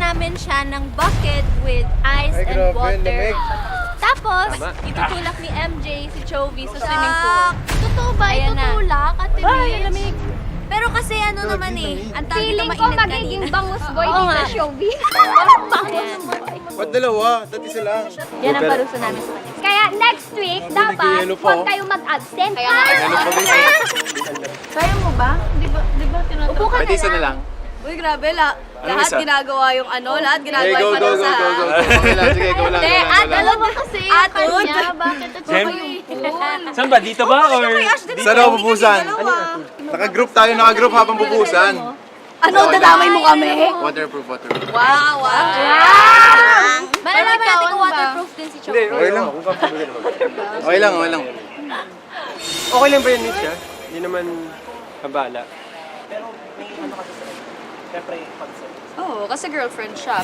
namin siya ng bucket with ice Ay, and grabe, water. lamig. Tapos, itutulak ni MJ si Chovy sa swimming pool. Totoo ba? Ayan na. Itutulak at Ay, lamig. Pero kasi ano naman eh, ang tawag dito Feeling ko mainit magiging kanina. bangus boy Oo dito, nga. Shelby. Ayan. Ba't dalawa? Dati isa lang. Yan ang parusa namin sa kanya. Kaya next week, dapat nag-yellow pa, huwag oh. kayo mag-absent. Kaya nga, Ano pa guys? kaya mo ba? Di ba tinatanong? Upo ka Pwede isa na lang. Uy, grabe, lahat isa? ginagawa yung ano, lahat Hey, ginagawa go, yung go, go, parusa. go, go. Okay lang, sige, go lang. Hindi, go lang, go lang. dalawa kasi yung Atod. kanya. Bakit ito Jem? Yun. Saan ba? Dito ba? Or Saan ako pupusan? Naka-group tayo, naka-group habang pupusan. Ano, dadamay mo kami? Waterproof, waterproof. Wow, wow. Malalaman natin kung waterproof din si Chovy. Okay lang. Okay lang, okay lang. Okay lang ba yun, Mitch, ha? Hindi naman kabala. Oo, kasi girlfriend siya.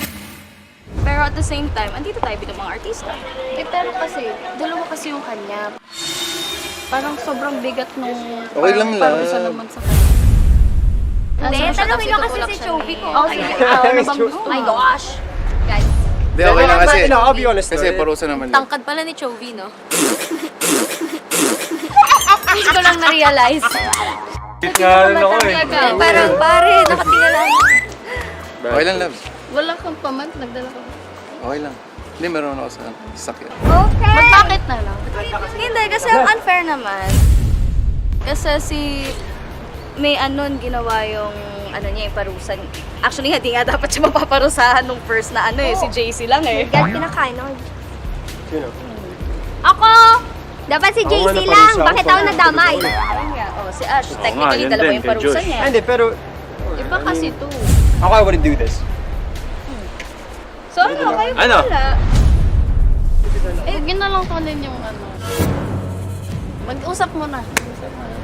Pero at the same time, andito tayo bilang mga artista. Eh, pero kasi, dalawa kasi yung kanya. Parang sobrang bigat nung Okay lang, parang love. isa naman sa kanya. Hindi, Ano siya, tanongin nyo tapos kasi itutulak si siya Chovy ni- ko. Oh, sige. Ano bang gusto? Oh my gosh. Guys, Hindi, okay lang kasi. No, I'll be honest. Kasi parusa naman lang. Tangkad pala ni Chovy, no? Hindi ko lang na-realize. nga rin ako eh. Parang pare, nakatingala. Okay lang, love. Wala kang paman, nagdala ka. Okay lang. Hindi, meron ako sa sakyan. Okay. Bakit na lang? hindi, kasi ang unfair naman. Kasi si may anon ginawa yung ano niya, yung parusa. Actually, hindi nga dapat siya mapaparusahan nung first na ano eh, si JC lang eh. God, pinakain ako. Sino? Ako! Dapat si Ako JC nga lang. naparusa Bakit ako. ako nadamay? Ayun nga, oh, si Ash, technically yun dalawa din, yung kay parusa Josh. niya. Hindi, pero... Iba kasi to. Ako, I wouldn't do this. So ano, kayo Ano? wala. Eh, huwag yun na lang kunin yung ano. Mag-usap mo na. Mag-usap mo na.